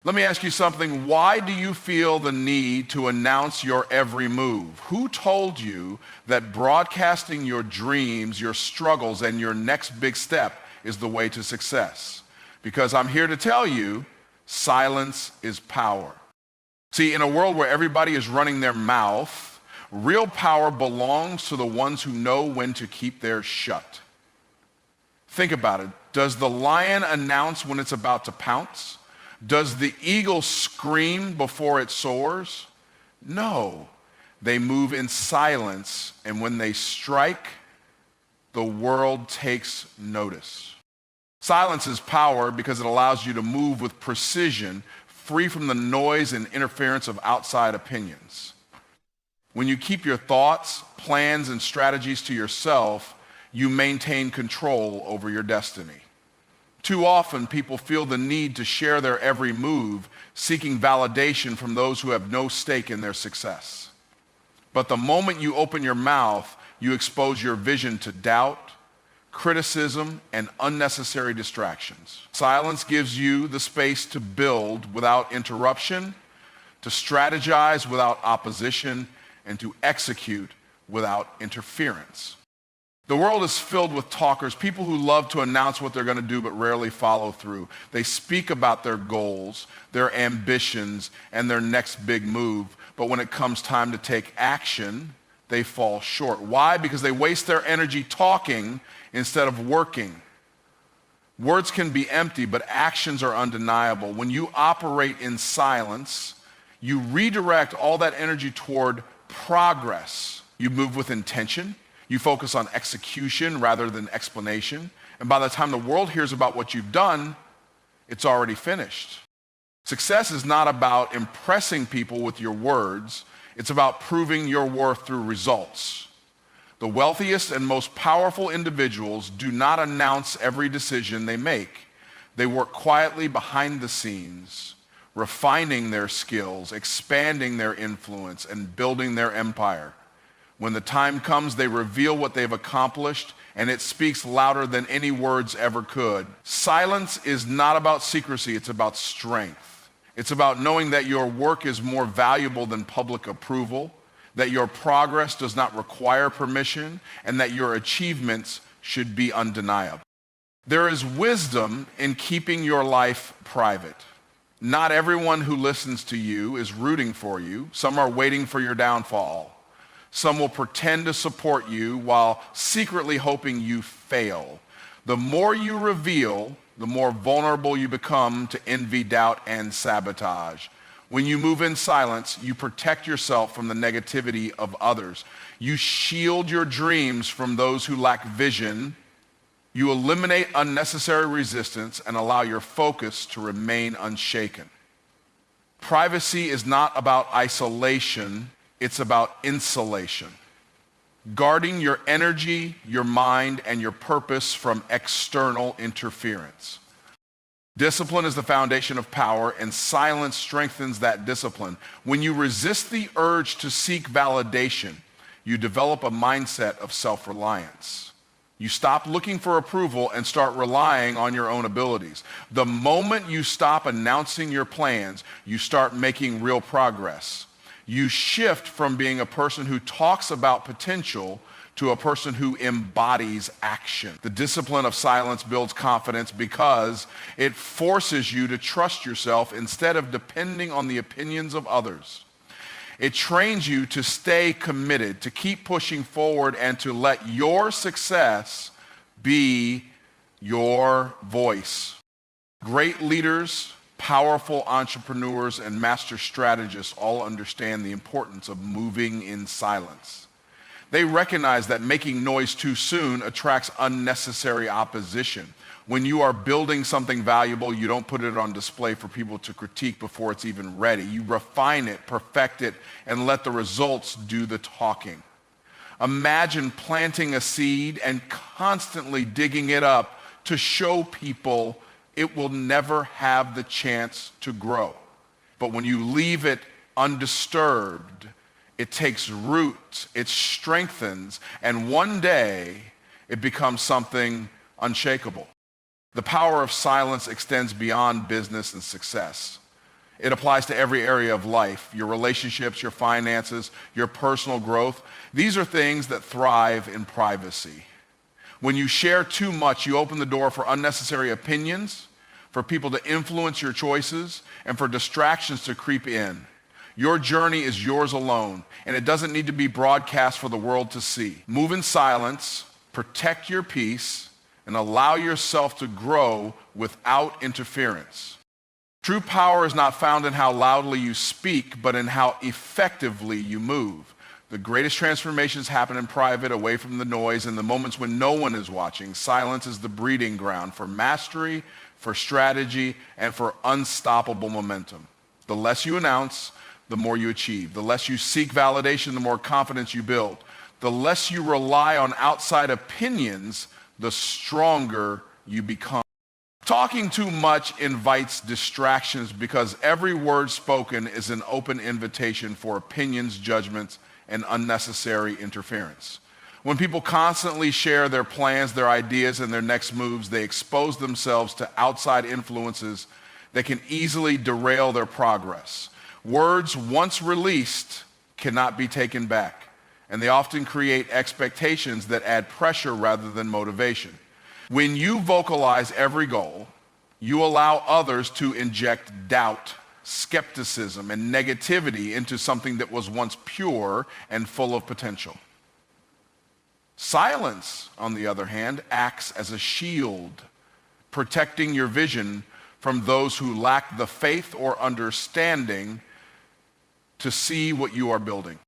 Let me ask you something. Why do you feel the need to announce your every move? Who told you that broadcasting your dreams, your struggles, and your next big step is the way to success? Because I'm here to tell you, silence is power. See, in a world where everybody is running their mouth, real power belongs to the ones who know when to keep theirs shut. Think about it. Does the lion announce when it's about to pounce? Does the eagle scream before it soars? No. They move in silence, and when they strike, the world takes notice. Silence is power because it allows you to move with precision, free from the noise and interference of outside opinions. When you keep your thoughts, plans, and strategies to yourself, you maintain control over your destiny. Too often, people feel the need to share their every move, seeking validation from those who have no stake in their success. But the moment you open your mouth, you expose your vision to doubt, criticism, and unnecessary distractions. Silence gives you the space to build without interruption, to strategize without opposition, and to execute without interference. The world is filled with talkers, people who love to announce what they're going to do but rarely follow through. They speak about their goals, their ambitions, and their next big move, but when it comes time to take action, they fall short. Why? Because they waste their energy talking instead of working. Words can be empty, but actions are undeniable. When you operate in silence, you redirect all that energy toward progress. You move with intention. You focus on execution rather than explanation. And by the time the world hears about what you've done, it's already finished. Success is not about impressing people with your words. It's about proving your worth through results. The wealthiest and most powerful individuals do not announce every decision they make. They work quietly behind the scenes, refining their skills, expanding their influence, and building their empire. When the time comes, they reveal what they've accomplished, and it speaks louder than any words ever could. Silence is not about secrecy, it's about strength. It's about knowing that your work is more valuable than public approval, that your progress does not require permission, and that your achievements should be undeniable. There is wisdom in keeping your life private. Not everyone who listens to you is rooting for you. Some are waiting for your downfall. Some will pretend to support you while secretly hoping you fail. The more you reveal, the more vulnerable you become to envy, doubt, and sabotage. When you move in silence, you protect yourself from the negativity of others. You shield your dreams from those who lack vision. You eliminate unnecessary resistance and allow your focus to remain unshaken. Privacy is not about isolation. It's about insulation, guarding your energy, your mind, and your purpose from external interference. Discipline is the foundation of power, and silence strengthens that discipline. When you resist the urge to seek validation, you develop a mindset of self-reliance. You stop looking for approval and start relying on your own abilities. The moment you stop announcing your plans, you start making real progress. You shift from being a person who talks about potential to a person who embodies action. The discipline of silence builds confidence because it forces you to trust yourself instead of depending on the opinions of others. It trains you to stay committed, to keep pushing forward, and to let your success be your voice. Great leaders, powerful entrepreneurs, and master strategists all understand the importance of moving in silence. They recognize that making noise too soon attracts unnecessary opposition. When you are building something valuable, you don't put it on display for people to critique before it's even ready. You refine it, perfect it, and let the results do the talking. Imagine planting a seed and constantly digging it up to show people it will never have the chance to grow. But when you leave it undisturbed, it takes root, it strengthens, and one day it becomes something unshakable. The power of silence extends beyond business and success. It applies to every area of life, your relationships, your finances, your personal growth. These are things that thrive in privacy. When you share too much, you open the door for unnecessary opinions, for people to influence your choices, and for distractions to creep in. Your journey is yours alone, and it doesn't need to be broadcast for the world to see. Move in silence, protect your peace, and allow yourself to grow without interference. True power is not found in how loudly you speak, but in how effectively you move. The greatest transformations happen in private, away from the noise, in the moments when no one is watching. Silence is the breeding ground for mastery, for strategy, and for unstoppable momentum. The less you announce, the more you achieve. The less you seek validation, the more confidence you build. The less you rely on outside opinions, the stronger you become. Talking too much invites distractions because every word spoken is an open invitation for opinions, judgments, and unnecessary interference. When people constantly share their plans, their ideas, and their next moves, they expose themselves to outside influences that can easily derail their progress. Words once released cannot be taken back, and they often create expectations that add pressure rather than motivation. When you vocalize every goal, you allow others to inject doubt, skepticism, and negativity into something that was once pure and full of potential. Silence, on the other hand, acts as a shield, protecting your vision from those who lack the faith or understanding to see what you are building.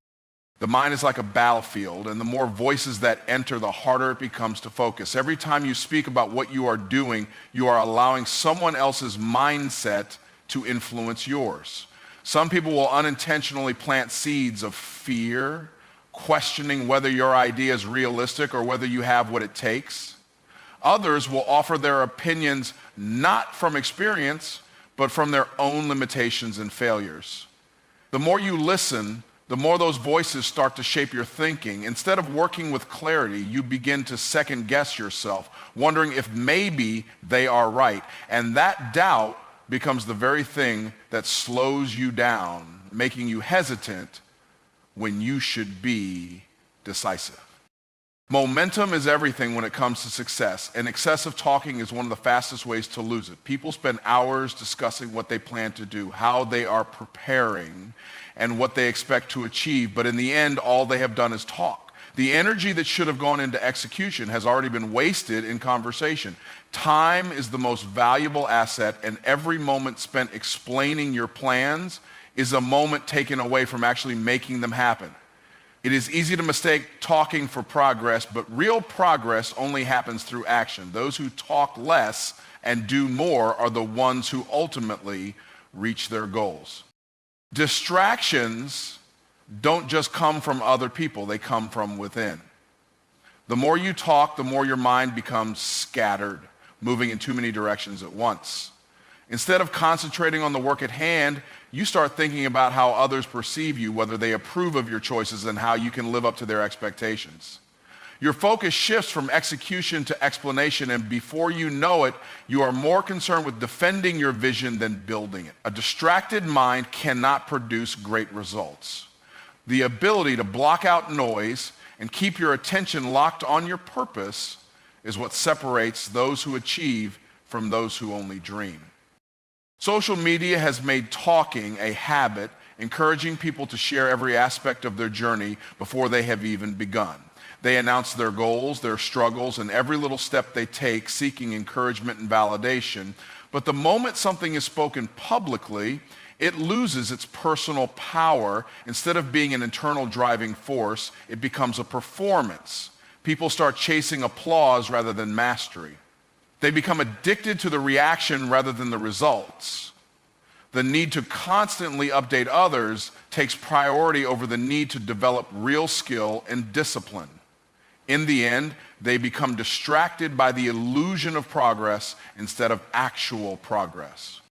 The mind is like a battlefield, and the more voices that enter, the harder it becomes to focus. Every time you speak about what you are doing, you are allowing someone else's mindset to influence yours. Some people will unintentionally plant seeds of fear, questioning whether your idea is realistic or whether you have what it takes. Others will offer their opinions not from experience, but from their own limitations and failures. The more you listen, the more those voices start to shape your thinking. Instead of working with clarity, you begin to second guess yourself, wondering if maybe they are right. And that doubt becomes the very thing that slows you down, making you hesitant when you should be decisive. Momentum is everything when it comes to success, and excessive talking is one of the fastest ways to lose it. People spend hours discussing what they plan to do, how they are preparing, and what they expect to achieve, but in the end, all they have done is talk. The energy that should have gone into execution has already been wasted in conversation. Time is the most valuable asset, and every moment spent explaining your plans is a moment taken away from actually making them happen. It is easy to mistake talking for progress, but real progress only happens through action. Those who talk less and do more are the ones who ultimately reach their goals. Distractions don't just come from other people, they come from within. The more you talk, the more your mind becomes scattered, moving in too many directions at once. Instead of concentrating on the work at hand, you start thinking about how others perceive you, whether they approve of your choices, and how you can live up to their expectations. Your focus shifts from execution to explanation, and before you know it, you are more concerned with defending your vision than building it. A distracted mind cannot produce great results. The ability to block out noise and keep your attention locked on your purpose is what separates those who achieve from those who only dream. Social media has made talking a habit, encouraging people to share every aspect of their journey before they have even begun. They announce their goals, their struggles, and every little step they take, seeking encouragement and validation. But the moment something is spoken publicly, it loses its personal power. Instead of being an internal driving force, it becomes a performance. People start chasing applause rather than mastery. They become addicted to the reaction rather than the results. The need to constantly update others takes priority over the need to develop real skill and discipline. In the end, they become distracted by the illusion of progress instead of actual progress.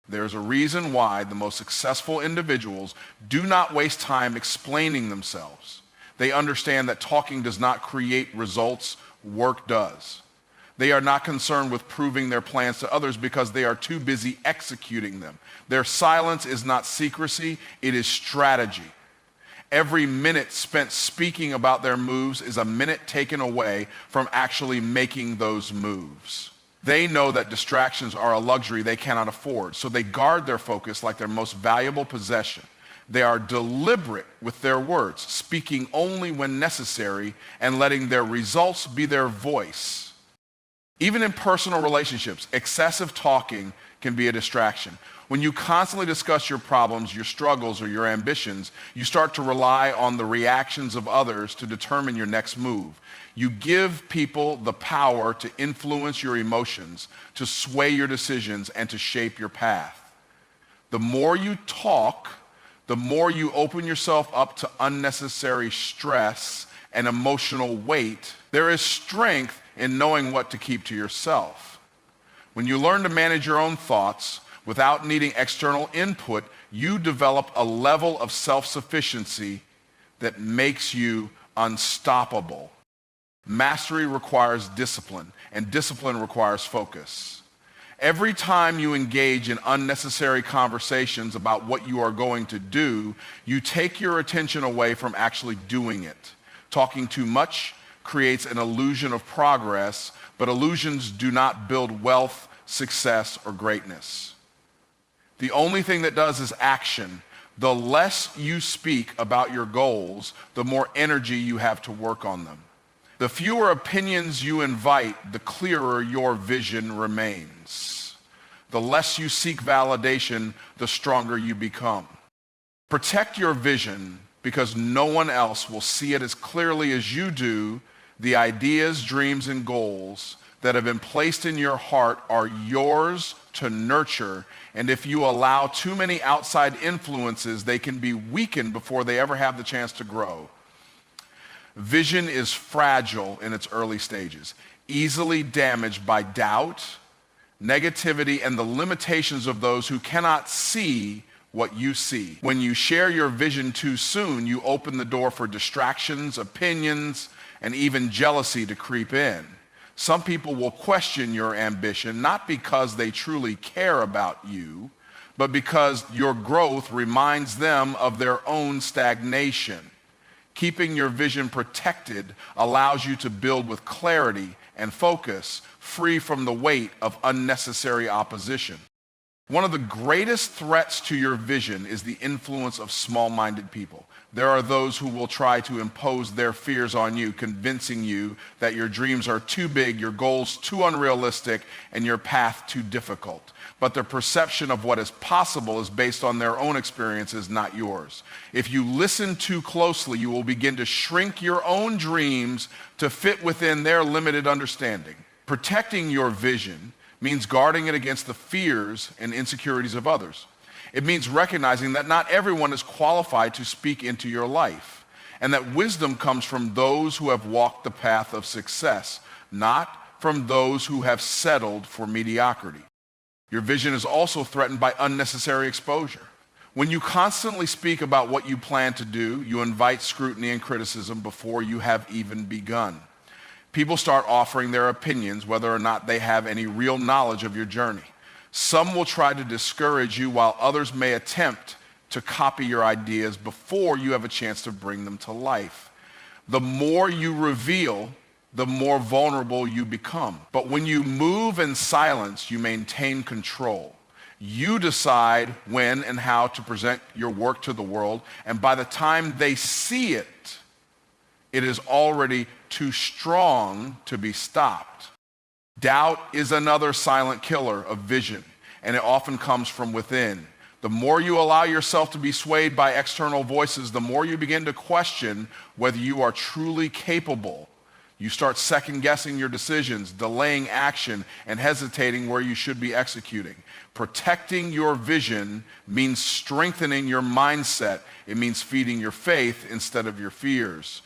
There's a reason why the most successful individuals do not waste time explaining themselves. They understand that talking does not create results, work does. They are not concerned with proving their plans to others because they are too busy executing them. Their silence is not secrecy, it is strategy. Every minute spent speaking about their moves is a minute taken away from actually making those moves. They know that distractions are a luxury they cannot afford, so they guard their focus like their most valuable possession. They are deliberate with their words, speaking only when necessary and letting their results be their voice. Even in personal relationships, excessive talking can be a distraction. When you constantly discuss your problems, your struggles, or your ambitions, you start to rely on the reactions of others to determine your next move. You give people the power to influence your emotions, to sway your decisions, and to shape your path. The more you talk, the more you open yourself up to unnecessary stress and emotional weight. There is strength in knowing what to keep to yourself. When you learn to manage your own thoughts without needing external input, you develop a level of self-sufficiency that makes you unstoppable. Mastery requires discipline, and discipline requires focus. Every time you engage in unnecessary conversations about what you are going to do, you take your attention away from actually doing it. Talking too much creates an illusion of progress, but illusions do not build wealth, success, or greatness. The only thing that does is action. The less you speak about your goals, the more energy you have to work on them. The fewer opinions you invite, the clearer your vision remains. The less you seek validation, the stronger you become. Protect your vision because no one else will see it as clearly as you do. The ideas, dreams, and goals that have been placed in your heart are yours to nurture, and if you allow too many outside influences, they can be weakened before they ever have the chance to grow. Vision is fragile in its early stages, easily damaged by doubt, negativity, and the limitations of those who cannot see what you see. When you share your vision too soon, you open the door for distractions, opinions, and even jealousy to creep in. Some people will question your ambition, not because they truly care about you, but because your growth reminds them of their own stagnation. Keeping your vision protected allows you to build with clarity and focus, free from the weight of unnecessary opposition. One of the greatest threats to your vision is the influence of small-minded people. There are those who will try to impose their fears on you, convincing you that your dreams are too big, your goals too unrealistic, and your path too difficult. But their perception of what is possible is based on their own experiences, not yours. If you listen too closely, you will begin to shrink your own dreams to fit within their limited understanding. Protecting your vision means guarding it against the fears and insecurities of others. It means recognizing that not everyone is qualified to speak into your life, and that wisdom comes from those who have walked the path of success, not from those who have settled for mediocrity. Your vision is also threatened by unnecessary exposure. When you constantly speak about what you plan to do, you invite scrutiny and criticism before you have even begun. People start offering their opinions whether or not they have any real knowledge of your journey. Some will try to discourage you while others may attempt to copy your ideas before you have a chance to bring them to life. The more you reveal, the more vulnerable you become. But when you move in silence, you maintain control. You decide when and how to present your work to the world, and by the time they see it, it is already too strong to be stopped. Doubt is another silent killer of vision, and it often comes from within. The more you allow yourself to be swayed by external voices, the more you begin to question whether you are truly capable. You start second-guessing your decisions, delaying action, and hesitating where you should be executing. Protecting your vision means strengthening your mindset. It means feeding your faith instead of your fears.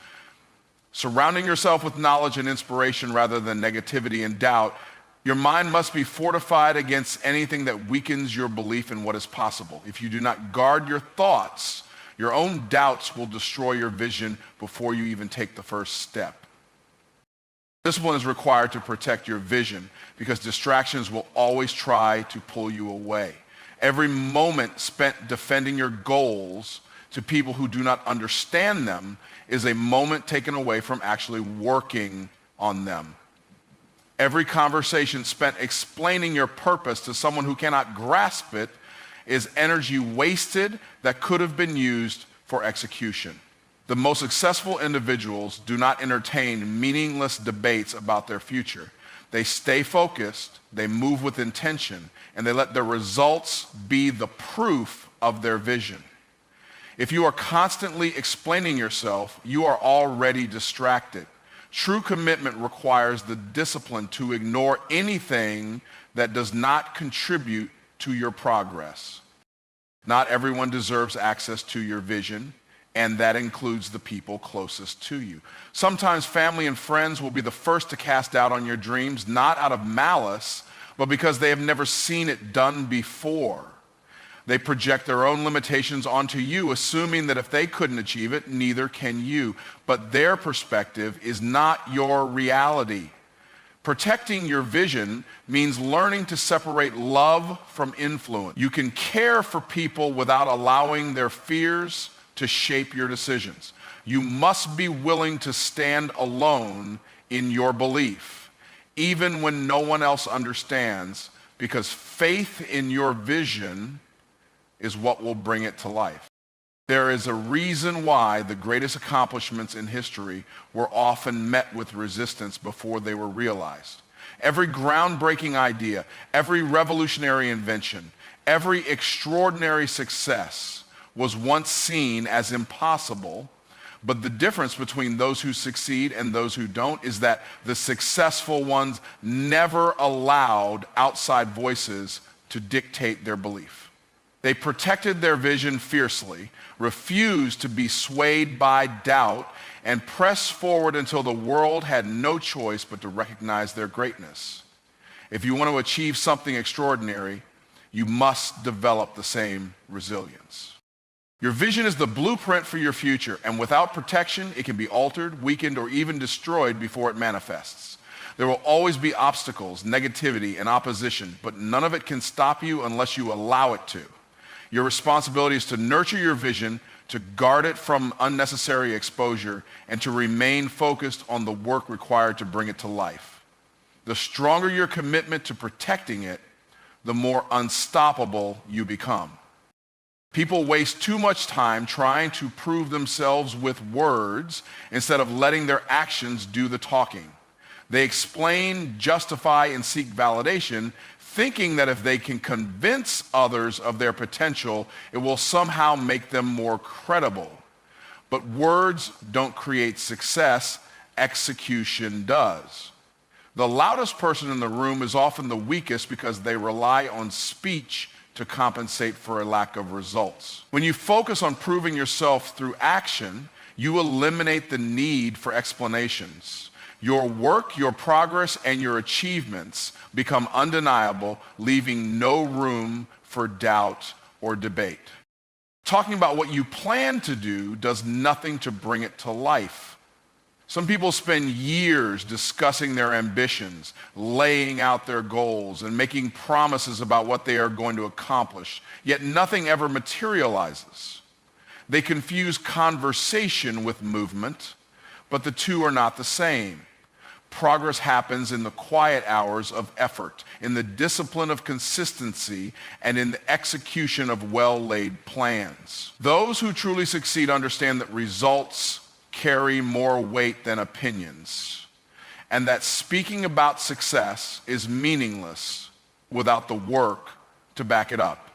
Surrounding yourself with knowledge and inspiration rather than negativity and doubt, your mind must be fortified against anything that weakens your belief in what is possible. If you do not guard your thoughts, your own doubts will destroy your vision before you even take the first step. Discipline is required to protect your vision because distractions will always try to pull you away. Every moment spent defending your goals to people who do not understand them is a moment taken away from actually working on them. Every conversation spent explaining your purpose to someone who cannot grasp it is energy wasted that could have been used for execution. The most successful individuals do not entertain meaningless debates about their future. They stay focused, they move with intention, and they let their results be the proof of their vision. If you are constantly explaining yourself, you are already distracted. True commitment requires the discipline to ignore anything that does not contribute to your progress. Not everyone deserves access to your vision, and that includes the people closest to you. Sometimes family and friends will be the first to cast doubt on your dreams, not out of malice, but because they have never seen it done before. They project their own limitations onto you, assuming that if they couldn't achieve it, neither can you. But their perspective is not your reality. Protecting your vision means learning to separate love from influence. You can care for people without allowing their fears to shape your decisions. You must be willing to stand alone in your belief, even when no one else understands, because faith in your vision is what will bring it to life. There is a reason why the greatest accomplishments in history were often met with resistance before they were realized. Every groundbreaking idea, every revolutionary invention, every extraordinary success was once seen as impossible, but the difference between those who succeed and those who don't is that the successful ones never allowed outside voices to dictate their belief. They protected their vision fiercely, refused to be swayed by doubt, and pressed forward until the world had no choice but to recognize their greatness. If you want to achieve something extraordinary, you must develop the same resilience. Your vision is the blueprint for your future, and without protection, it can be altered, weakened, or even destroyed before it manifests. There will always be obstacles, negativity, and opposition, but none of it can stop you unless you allow it to. Your responsibility is to nurture your vision, to guard it from unnecessary exposure, and to remain focused on the work required to bring it to life. The stronger your commitment to protecting it, the more unstoppable you become. People waste too much time trying to prove themselves with words instead of letting their actions do the talking. They explain, justify, and seek validation, thinking that if they can convince others of their potential, it will somehow make them more credible. But words don't create success, execution does. The loudest person in the room is often the weakest because they rely on speech to compensate for a lack of results. When you focus on proving yourself through action, you eliminate the need for explanations. Your work, your progress, and your achievements become undeniable, leaving no room for doubt or debate. Talking about what you plan to do does nothing to bring it to life. Some people spend years discussing their ambitions, laying out their goals, and making promises about what they are going to accomplish, yet nothing ever materializes. They confuse conversation with movement, but the two are not the same. Progress happens in the quiet hours of effort, in the discipline of consistency, and in the execution of well-laid plans. Those who truly succeed understand that results carry more weight than opinions, and that speaking about success is meaningless without the work to back it up.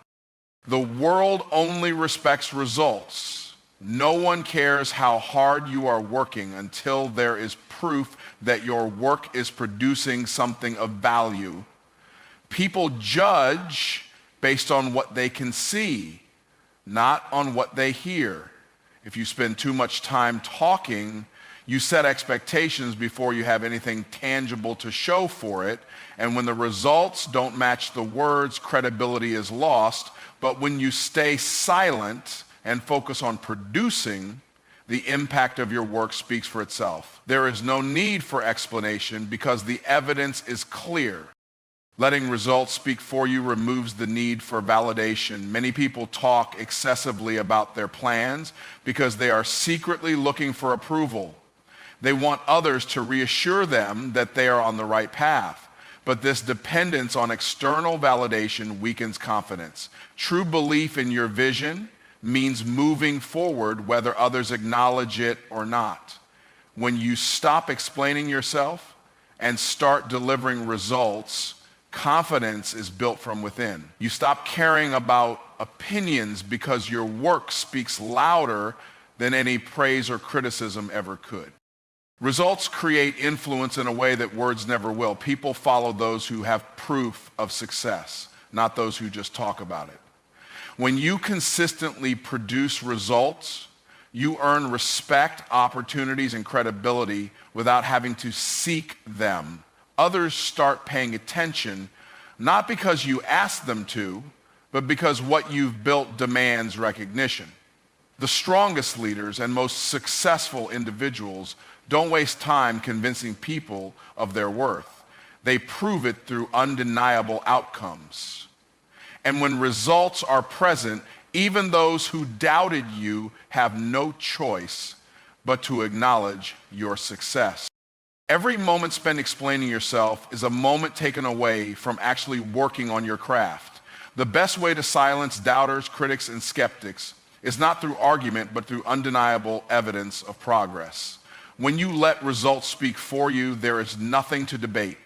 The world only respects results. No one cares how hard you are working until there is proof that your work is producing something of value. People judge based on what they can see, not on what they hear. If you spend too much time talking, you set expectations before you have anything tangible to show for it. And when the results don't match the words, credibility is lost. But when you stay silent and focus on producing, The impact of your work speaks for itself. There is no need for explanation because the evidence is clear. Letting results speak for you removes the need for validation. Many people talk excessively about their plans because they are secretly looking for approval. They want others to reassure them that they are on the right path. But this dependence on external validation weakens confidence. True belief in your vision means moving forward whether others acknowledge it or not. When you stop explaining yourself and start delivering results, confidence is built from within. You stop caring about opinions because your work speaks louder than any praise or criticism ever could. Results create influence in a way that words never will. People follow those who have proof of success, not those who just talk about it. When you consistently produce results, you earn respect, opportunities, and credibility without having to seek them. Others start paying attention, not because you ask them to, but because what you've built demands recognition. The strongest leaders and most successful individuals don't waste time convincing people of their worth. They prove it through undeniable outcomes. And when results are present, even those who doubted you have no choice but to acknowledge your success. Every moment spent explaining yourself is a moment taken away from actually working on your craft. The best way to silence doubters, critics, and skeptics is not through argument, but through undeniable evidence of progress. When you let results speak for you, there is nothing to debate.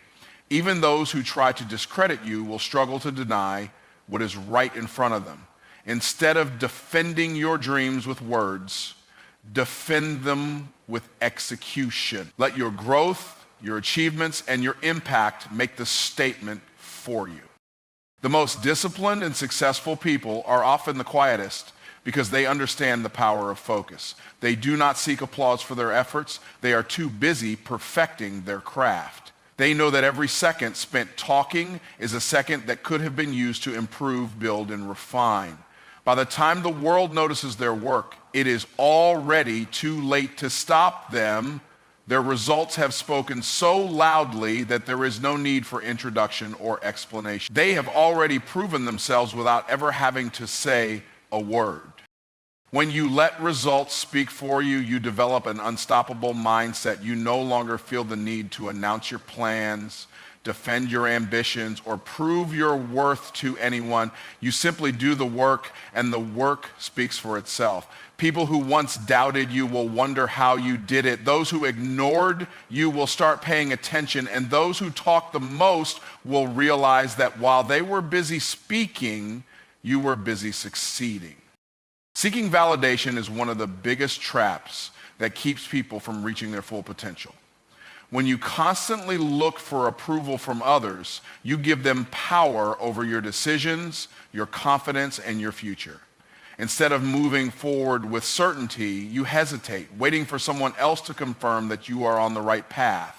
Even those who try to discredit you will struggle to deny what is right in front of them. Instead of defending your dreams with words, defend them with execution. Let your growth, your achievements, and your impact make the statement for you. The most disciplined and successful people are often the quietest because they understand the power of focus. They do not seek applause for their efforts. They are too busy perfecting their craft. They know that every second spent talking is a second that could have been used to improve, build, and refine. By the time the world notices their work, it is already too late to stop them. Their results have spoken so loudly that there is no need for introduction or explanation. They have already proven themselves without ever having to say a word. When you let results speak for you, you develop an unstoppable mindset. You no longer feel the need to announce your plans, defend your ambitions, or prove your worth to anyone. You simply do the work, and the work speaks for itself. People who once doubted you will wonder how you did it. Those who ignored you will start paying attention, and those who talk the most will realize that while they were busy speaking, you were busy succeeding. Seeking validation is one of the biggest traps that keeps people from reaching their full potential. When you constantly look for approval from others, you give them power over your decisions, your confidence, and your future. Instead of moving forward with certainty, you hesitate, waiting for someone else to confirm that you are on the right path.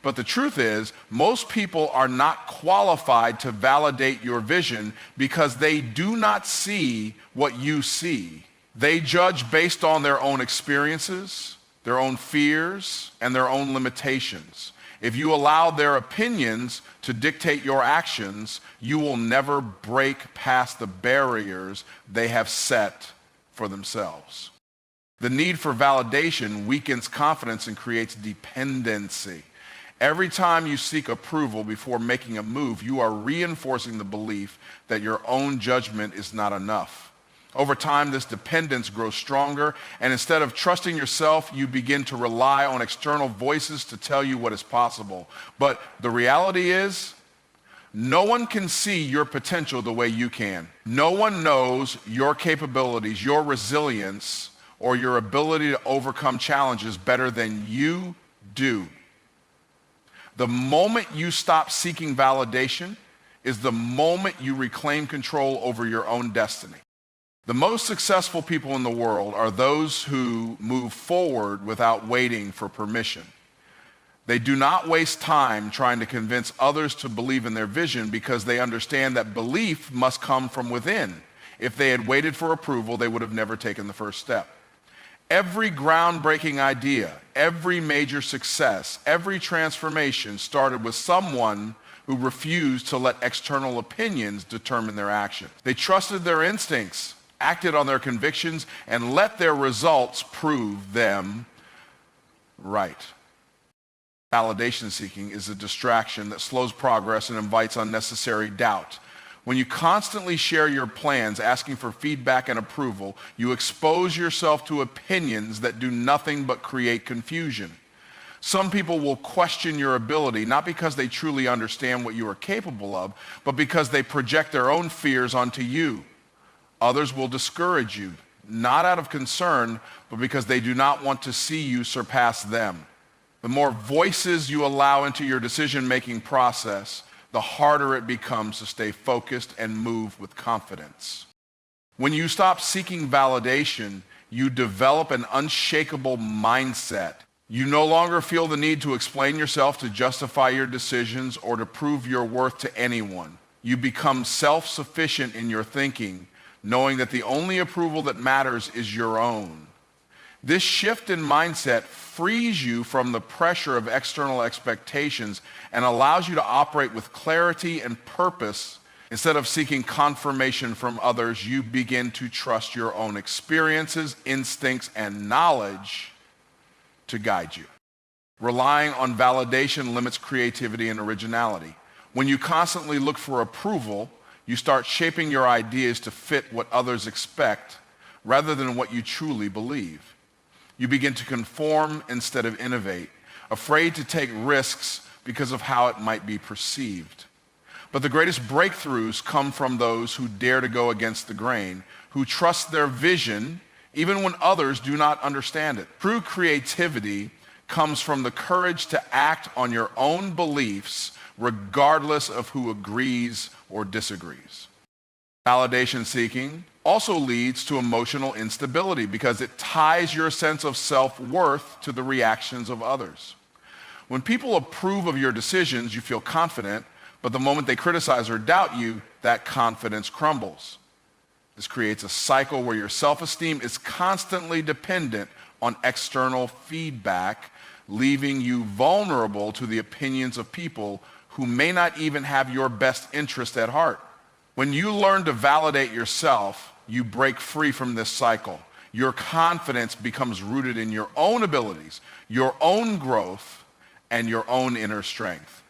But the truth is, most people are not qualified to validate your vision because they do not see what you see. They judge based on their own experiences, their own fears, and their own limitations. If you allow their opinions to dictate your actions, you will never break past the barriers they have set for themselves. The need for validation weakens confidence and creates dependency. Every time you seek approval before making a move, you are reinforcing the belief that your own judgment is not enough. Over time, this dependence grows stronger, and instead of trusting yourself, you begin to rely on external voices to tell you what is possible. But the reality is, no one can see your potential the way you can. No one knows your capabilities, your resilience, or your ability to overcome challenges better than you do. The moment you stop seeking validation is the moment you reclaim control over your own destiny. The most successful people in the world are those who move forward without waiting for permission. They do not waste time trying to convince others to believe in their vision because they understand that belief must come from within. If they had waited for approval, they would have never taken the first step. Every groundbreaking idea, every major success, every transformation started with someone who refused to let external opinions determine their actions. They trusted their instincts, acted on their convictions, and let their results prove them right. Validation seeking is a distraction that slows progress and invites unnecessary doubt. When you constantly share your plans, asking for feedback and approval, you expose yourself to opinions that do nothing but create confusion. Some people will question your ability, not because they truly understand what you are capable of, but because they project their own fears onto you. Others will discourage you, not out of concern, but because they do not want to see you surpass them. The more voices you allow into your decision-making process, the harder it becomes to stay focused and move with confidence. When you stop seeking validation, you develop an unshakable mindset. You no longer feel the need to explain yourself, to justify your decisions, or to prove your worth to anyone. You become self-sufficient in your thinking, knowing that the only approval that matters is your own. This shift in mindset frees you from the pressure of external expectations and allows you to operate with clarity and purpose. Instead of seeking confirmation from others, you begin to trust your own experiences, instincts, and knowledge to guide you. Relying on validation limits creativity and originality. When you constantly look for approval, you start shaping your ideas to fit what others expect rather than what you truly believe. You begin to conform instead of innovate, afraid to take risks because of how it might be perceived. But the greatest breakthroughs come from those who dare to go against the grain, who trust their vision even when others do not understand it. True creativity comes from the courage to act on your own beliefs regardless of who agrees or disagrees. Validation seeking also leads to emotional instability because it ties your sense of self-worth to the reactions of others. When people approve of your decisions, you feel confident, but the moment they criticize or doubt you, that confidence crumbles. This creates a cycle where your self-esteem is constantly dependent on external feedback, leaving you vulnerable to the opinions of people who may not even have your best interest at heart. When you learn to validate yourself, you break free from this cycle. Your confidence becomes rooted in your own abilities, your own growth, and your own inner strength.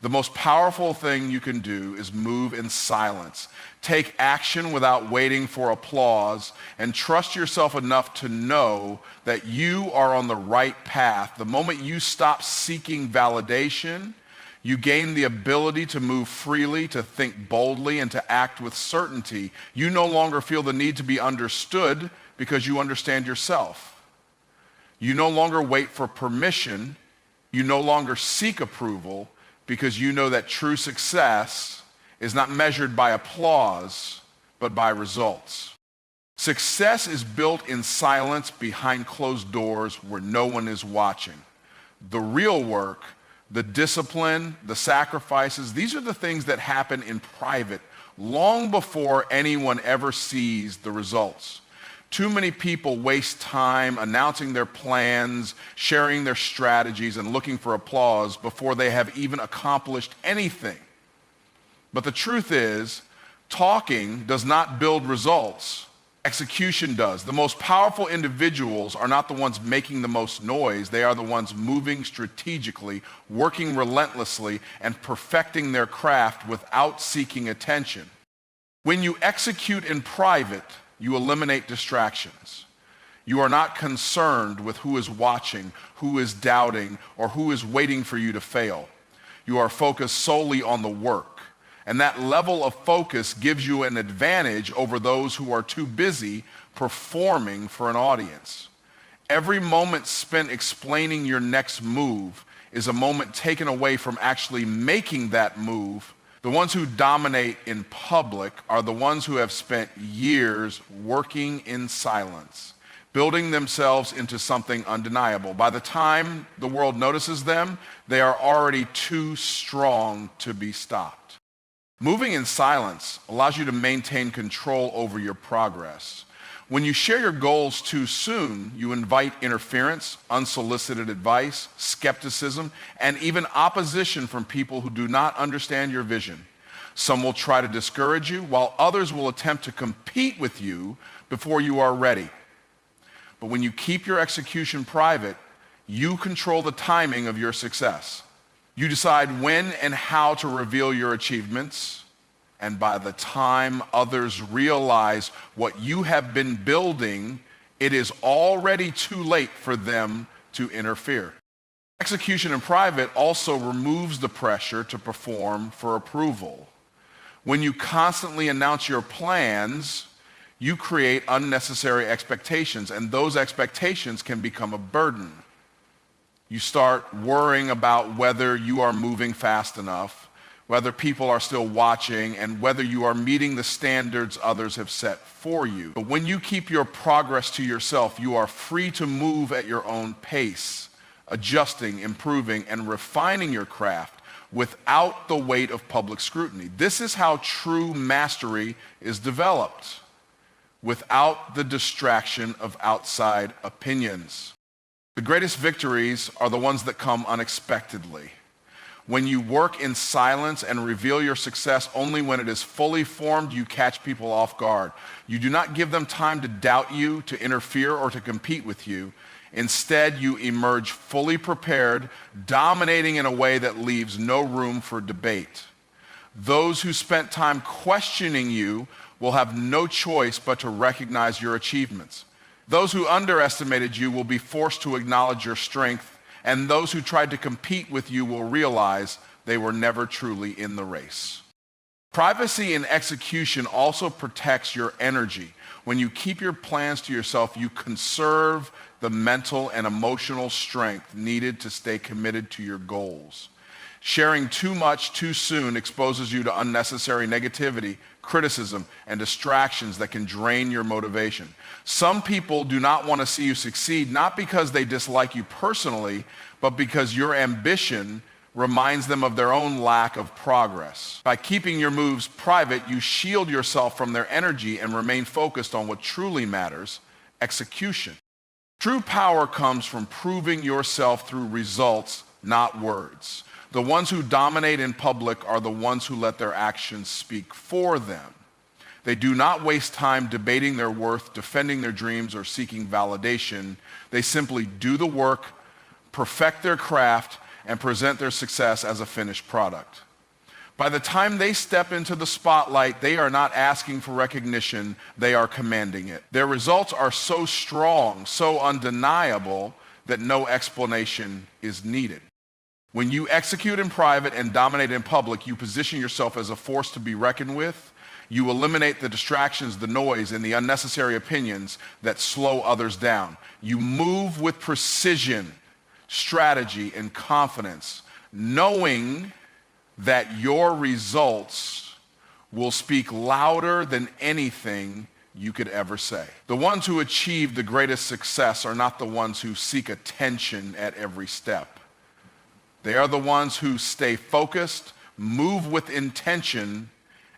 The most powerful thing you can do is move in silence. Take action without waiting for applause, and trust yourself enough to know that you are on the right path. The moment you stop seeking validation, you gain the ability to move freely, to think boldly, and to act with certainty. You no longer feel the need to be understood because you understand yourself. You no longer wait for permission. You no longer seek approval because you know that true success is not measured by applause, but by results. Success is built in silence behind closed doors where no one is watching. The real work, the discipline, the sacrifices, these are the things that happen in private long before anyone ever sees the results. Too many people waste time announcing their plans, sharing their strategies, and looking for applause before they have even accomplished anything. But the truth is, talking does not build results. Execution does. The most powerful individuals are not the ones making the most noise. They are the ones moving strategically, working relentlessly, and perfecting their craft without seeking attention. When you execute in private, you eliminate distractions. You are not concerned with who is watching, who is doubting, or who is waiting for you to fail. You are focused solely on the work. And that level of focus gives you an advantage over those who are too busy performing for an audience. Every moment spent explaining your next move is a moment taken away from actually making that move. The ones who dominate in public are the ones who have spent years working in silence, building themselves into something undeniable. By the time the world notices them, they are already too strong to be stopped. Moving in silence allows you to maintain control over your progress. When you share your goals too soon, you invite interference, unsolicited advice, skepticism, and even opposition from people who do not understand your vision. Some will try to discourage you, while others will attempt to compete with you before you are ready. But when you keep your execution private, you control the timing of your success. You decide when and how to reveal your achievements, and by the time others realize what you have been building, it is already too late for them to interfere. Execution in private also removes the pressure to perform for approval. When you constantly announce your plans, you create unnecessary expectations, and those expectations can become a burden. You start worrying about whether you are moving fast enough, whether people are still watching, and whether you are meeting the standards others have set for you. But when you keep your progress to yourself, you are free to move at your own pace, adjusting, improving, and refining your craft without the weight of public scrutiny. This is how true mastery is developed, without the distraction of outside opinions. The greatest victories are the ones that come unexpectedly. When you work in silence and reveal your success only when it is fully formed, you catch people off guard. You do not give them time to doubt you, to interfere, or to compete with you. Instead, you emerge fully prepared, dominating in a way that leaves no room for debate. Those who spent time questioning you will have no choice but to recognize your achievements. Those who underestimated you will be forced to acknowledge your strength, and those who tried to compete with you will realize they were never truly in the race. Privacy in execution also protects your energy. When you keep your plans to yourself, you conserve the mental and emotional strength needed to stay committed to your goals. Sharing too much too soon exposes you to unnecessary negativity, criticism, and distractions that can drain your motivation. Some people do not want to see you succeed, not because they dislike you personally, but because your ambition reminds them of their own lack of progress. By keeping your moves private, you shield yourself from their energy and remain focused on what truly matters: execution. True power comes from proving yourself through results, not words. The ones who dominate in public are the ones who let their actions speak for them. They do not waste time debating their worth, defending their dreams, or seeking validation. They simply do the work, perfect their craft, and present their success as a finished product. By the time they step into the spotlight, they are not asking for recognition, they are commanding it. Their results are so strong, so undeniable, that no explanation is needed. When you execute in private and dominate in public, you position yourself as a force to be reckoned with. You eliminate the distractions, the noise, and the unnecessary opinions that slow others down. You move with precision, strategy, and confidence, knowing that your results will speak louder than anything you could ever say. The ones who achieve the greatest success are not the ones who seek attention at every step. They are the ones who stay focused, move with intention,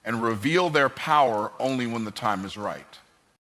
and reveal their power only when the time is right.